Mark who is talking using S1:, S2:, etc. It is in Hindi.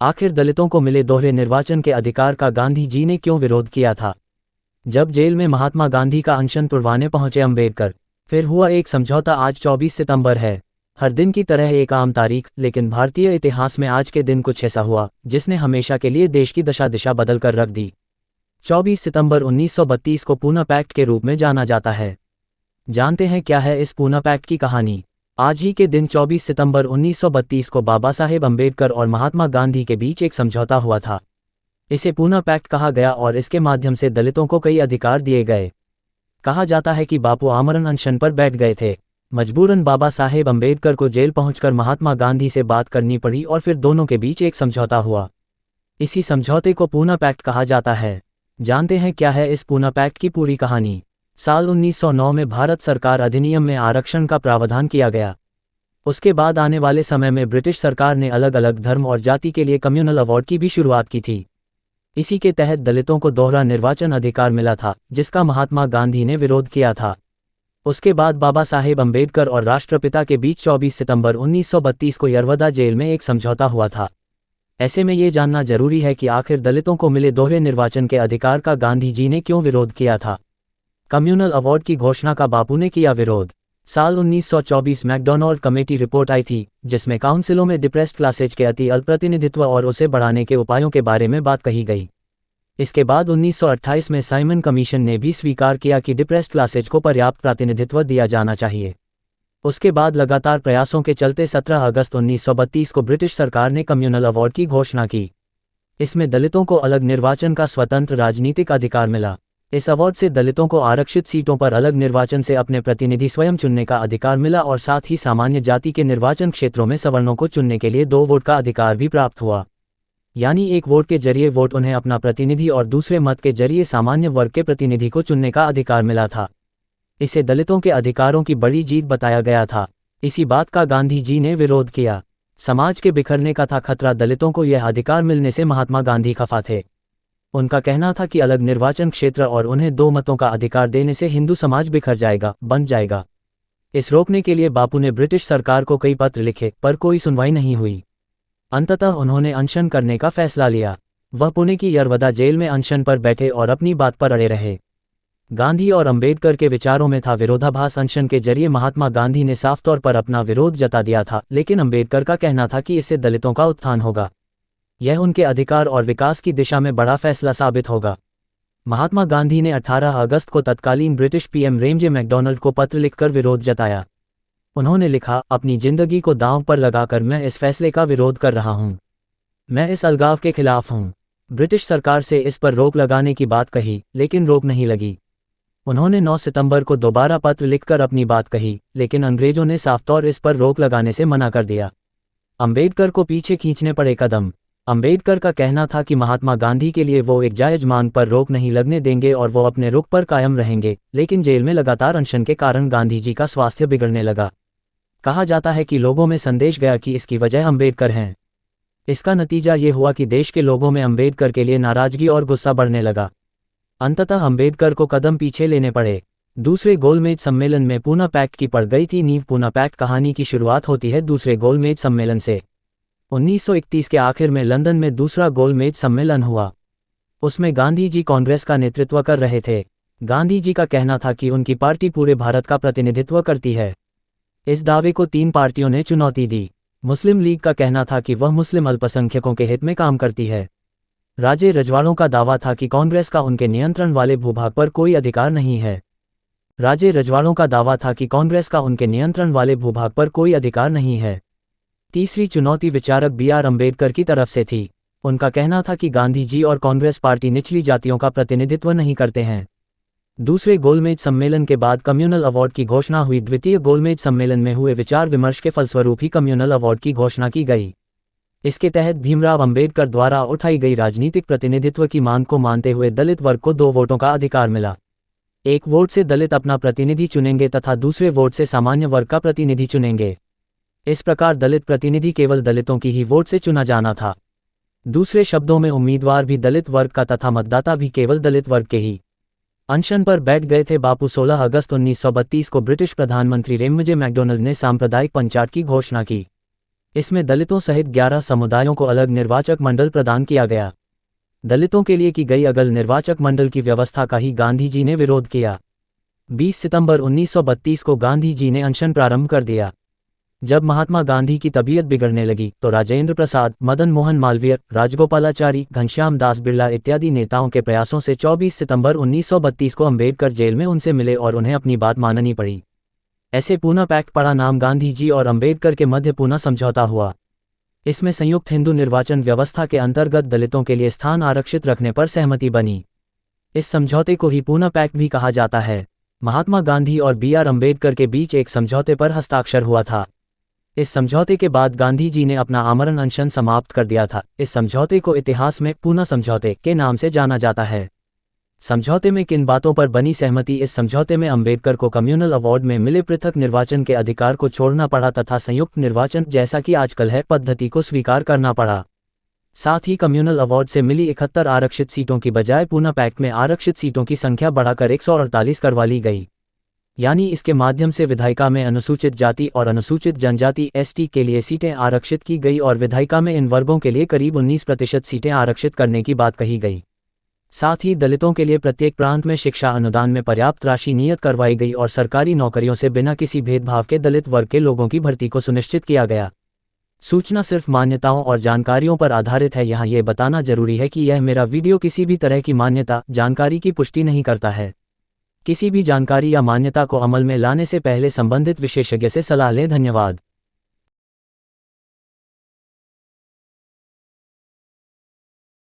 S1: आखिर दलितों को मिले दोहरे निर्वाचन के अधिकार का गांधी जी ने क्यों विरोध किया था? जब जेल में महात्मा गांधी का अनशन तुड़वाने पहुंचे अंबेडकर, फिर हुआ एक समझौता। आज 24 सितंबर है, हर दिन की तरह एक आम तारीख, लेकिन भारतीय इतिहास में आज के दिन कुछ ऐसा हुआ जिसने हमेशा के लिए देश की दिशा बदल कर रख दी। 24 सितंबर 1932 को पूना पैक्ट के रूप में जाना जाता है। जानते हैं क्या है इस पूना पैक्ट की कहानी? आज ही के दिन 24 सितंबर 1932 को बाबा साहेब अंबेडकर और महात्मा गांधी के बीच एक समझौता हुआ था। इसे पूना पैक्ट कहा गया और इसके माध्यम से दलितों को कई अधिकार दिए गए। कहा जाता है कि बापू आमरण अनशन पर बैठ गए थे। मजबूरन बाबा साहेब अंबेडकर को जेल पहुंचकर महात्मा गांधी से बात करनी पड़ी और फिर दोनों के बीच एक समझौता हुआ। इसी समझौते को पूना पैक्ट कहा जाता है। जानते हैं क्या है इस पूना पैक्ट की पूरी कहानी? साल 1909 में भारत सरकार अधिनियम में आरक्षण का प्रावधान किया गया। उसके बाद आने वाले समय में ब्रिटिश सरकार ने अलग अलग धर्म और जाति के लिए कम्युनल अवार्ड की भी शुरुआत की थी। इसी के तहत दलितों को दोहरा निर्वाचन अधिकार मिला था, जिसका महात्मा गांधी ने विरोध किया था। उसके बाद बाबा साहेब अंबेडकर और राष्ट्रपिता के बीच 24 सितंबर 1932 को यरवदा जेल में एक समझौता हुआ था। ऐसे में ये जानना जरूरी है कि आखिर दलितों को मिले दोहरे निर्वाचन के अधिकार का गांधी जी ने क्यों विरोध किया था। कम्युनल अवार्ड की घोषणा का बापू ने किया विरोध। साल 1924 मैकडोनाल्ड कमेटी रिपोर्ट आई थी, जिसमें काउंसिलों में डिप्रेस्ड क्लासेज के अति अल्प प्रतिनिधित्व और उसे बढ़ाने के उपायों के बारे में बात कही गई। इसके बाद 1928 में साइमन कमीशन ने भी स्वीकार किया कि डिप्रेस्ड क्लासेज को पर्याप्त प्रतिनिधित्व दिया जाना चाहिए। उसके बाद लगातार प्रयासों के चलते 17 अगस्त 1932 को ब्रिटिश सरकार ने कम्युनल अवार्ड की घोषणा की। इसमें दलितों को अलग निर्वाचन का स्वतंत्र राजनीतिक अधिकार मिला। इस अवार्ड से दलितों को आरक्षित सीटों पर अलग निर्वाचन से अपने प्रतिनिधि स्वयं चुनने का अधिकार मिला और साथ ही सामान्य जाति के निर्वाचन क्षेत्रों में सवर्णों को चुनने के लिए 2 वोट का अधिकार भी प्राप्त हुआ। यानी एक वोट के जरिए वोट उन्हें अपना प्रतिनिधि और दूसरे मत के जरिए सामान्य वर्ग के प्रतिनिधि को चुनने का अधिकार मिला था। इसे दलितों के अधिकारों की बड़ी जीत बताया गया था। इसी बात का गांधी जी ने विरोध किया। समाज के बिखरने का था खतरा। दलितों को यह अधिकार मिलने से महात्मा गांधी खफा थे। उनका कहना था कि अलग निर्वाचन क्षेत्र और उन्हें 2 मतों का अधिकार देने से हिंदू समाज बिखर जाएगा, बन जाएगा। इस रोकने के लिए बापू ने ब्रिटिश सरकार को कई पत्र लिखे, पर कोई सुनवाई नहीं हुई। अंततः उन्होंने अनशन करने का फैसला लिया। वह पुणे की यरवदा जेल में अनशन पर बैठे और अपनी बात पर अड़े रहे। गांधी और अंबेडकर के विचारों में था विरोधाभास। अनशन के जरिए महात्मा गांधी ने साफ तौर पर अपना विरोध जता दिया था, लेकिन अंबेडकर का कहना था कि इससे दलितों का उत्थान होगा। यह उनके अधिकार और विकास की दिशा में बड़ा फैसला साबित होगा। महात्मा गांधी ने 18 अगस्त को तत्कालीन ब्रिटिश पीएम रेमजे मैकडोनाल्ड को पत्र लिखकर विरोध जताया। उन्होंने लिखा, अपनी जिंदगी को दांव पर लगाकर मैं इस फैसले का विरोध कर रहा हूं। मैं इस अलगाव के खिलाफ हूं। ब्रिटिश सरकार से इस पर रोक लगाने की बात कही, लेकिन रोक नहीं लगी। उन्होंने 9 सितंबर को दोबारा पत्र लिखकर अपनी बात कही, लेकिन अंग्रेजों ने साफ तौर इस पर रोक लगाने से मना कर दिया। अंबेडकर को पीछे खींचने पड़े कदम। अंबेडकर का कहना था कि महात्मा गांधी के लिए वो एक जायज मांग पर रोक नहीं लगने देंगे और वो अपने रुख पर कायम रहेंगे, लेकिन जेल में लगातार अनशन के कारण गांधी जी का स्वास्थ्य बिगड़ने लगा। कहा जाता है कि लोगों में संदेश गया कि इसकी वजह अंबेडकर हैं। इसका नतीजा ये हुआ कि देश के लोगों में अंबेडकर के लिए नाराजगी और गुस्सा बढ़ने लगा। अंततः अंबेडकर को कदम पीछे लेने पड़े। दूसरे गोलमेज सम्मेलन में पूना पैक्ट की पड़ गई थी नींव। पूना पैक्ट कहानी की शुरुआत होती है दूसरे गोलमेज सम्मेलन से। 1931 के आखिर में लंदन में दूसरा गोलमेज सम्मेलन हुआ। उसमें गांधी जी कांग्रेस का नेतृत्व कर रहे थे। गांधी जी का कहना था कि उनकी पार्टी पूरे भारत का प्रतिनिधित्व करती है। इस दावे को 3 पार्टियों ने चुनौती दी। मुस्लिम लीग का कहना था कि वह मुस्लिम अल्पसंख्यकों के हित में काम करती है। राजे रजवाड़ों का दावा था कि कांग्रेस का उनके नियंत्रण वाले भूभाग पर कोई अधिकार नहीं है। राजे रजवाड़ों का दावा था कि कांग्रेस का उनके नियंत्रण वाले भूभाग पर कोई अधिकार नहीं है। तीसरी चुनौती विचारक B.R. अंबेडकर की तरफ से थी। उनका कहना था कि गांधी जी और कांग्रेस पार्टी निचली जातियों का प्रतिनिधित्व नहीं करते हैं। दूसरे गोलमेज सम्मेलन के बाद कम्युनल अवार्ड की घोषणा हुई। द्वितीय गोलमेज सम्मेलन में हुए विचार विमर्श के फलस्वरूप ही कम्युनल अवार्ड की घोषणा की गई। इसके तहत भीमराव अंबेडकर द्वारा उठाई गई राजनीतिक प्रतिनिधित्व की मांग को मानते हुए दलित वर्ग को 2 वोटों का अधिकार मिला। एक वोट से दलित अपना प्रतिनिधि चुनेंगे तथा दूसरे वोट से सामान्य वर्ग का प्रतिनिधि चुनेंगे। इस प्रकार दलित प्रतिनिधि केवल दलितों की ही वोट से चुना जाना था। दूसरे शब्दों में उम्मीदवार भी दलित वर्ग का तथा मतदाता भी केवल दलित वर्ग के ही। अनशन पर बैठ गए थे बापू। 16 अगस्त 1932 को ब्रिटिश प्रधानमंत्री रेमजे मैकडोनाल्ड ने सांप्रदायिक पंचायत की घोषणा की। इसमें दलितों सहित 11 समुदायों को अलग निर्वाचक मंडल प्रदान किया गया। दलितों के लिए की गई अगल निर्वाचक मंडल की व्यवस्था का ही गांधी जी ने विरोध किया। 20 सितंबर 1932 को गांधी जी ने अनशन प्रारंभ कर दिया। जब महात्मा गांधी की तबीयत बिगड़ने लगी तो राजेंद्र प्रसाद, मदन मोहन मालवीय, राजगोपालाचारी, घनश्याम दास बिरला इत्यादि नेताओं के प्रयासों से 24 सितंबर 1932 को अंबेडकर जेल में उनसे मिले और उन्हें अपनी बात माननी पड़ी। ऐसे पूना पैक्ट पड़ा नाम गांधी जी और अंबेडकर के मध्य पूना समझौता हुआ। इसमें संयुक्त हिंदू निर्वाचन व्यवस्था के अंतर्गत दलितों के लिए स्थान आरक्षित रखने पर सहमति बनी। इस समझौते को ही पूना पैक्ट भी कहा जाता है। महात्मा गांधी और BR अम्बेडकर के बीच एक समझौते पर हस्ताक्षर हुआ था। इस समझौते के बाद गांधी जी ने अपना आमरण अनशन समाप्त कर दिया था। इस समझौते को इतिहास में पूना समझौते के नाम से जाना जाता है। समझौते में किन बातों पर बनी सहमति? इस समझौते में अम्बेडकर को कम्युनल अवार्ड में मिले पृथक निर्वाचन के अधिकार को छोड़ना पड़ा तथा संयुक्त निर्वाचन जैसा कि आजकल है पद्धति को स्वीकार करना पड़ा। साथ ही कम्युनल अवार्ड से मिली 71 आरक्षित सीटों की बजाय पूना पैक्ट में आरक्षित सीटों की संख्या बढ़ाकर 148 करवा ली गई। यानी इसके माध्यम से विधायिका में अनुसूचित जाति और अनुसूचित जनजाति ST के लिए सीटें आरक्षित की गई और विधायिका में इन वर्गों के लिए करीब 19% सीटें आरक्षित करने की बात कही गई। साथ ही दलितों के लिए प्रत्येक प्रांत में शिक्षा अनुदान में पर्याप्त राशि नियत करवाई गई और सरकारी नौकरियों से बिना किसी भेदभाव के दलित वर्ग के लोगों की भर्ती को सुनिश्चित किया गया। सूचना सिर्फ मान्यताओं और जानकारियों पर आधारित है। यहाँ ये बताना जरूरी है कि यह मेरा वीडियो किसी भी तरह की मान्यता जानकारी की पुष्टि नहीं करता है। किसी भी जानकारी या मान्यता को अमल में लाने से पहले संबंधित विशेषज्ञ से सलाह लें। धन्यवाद।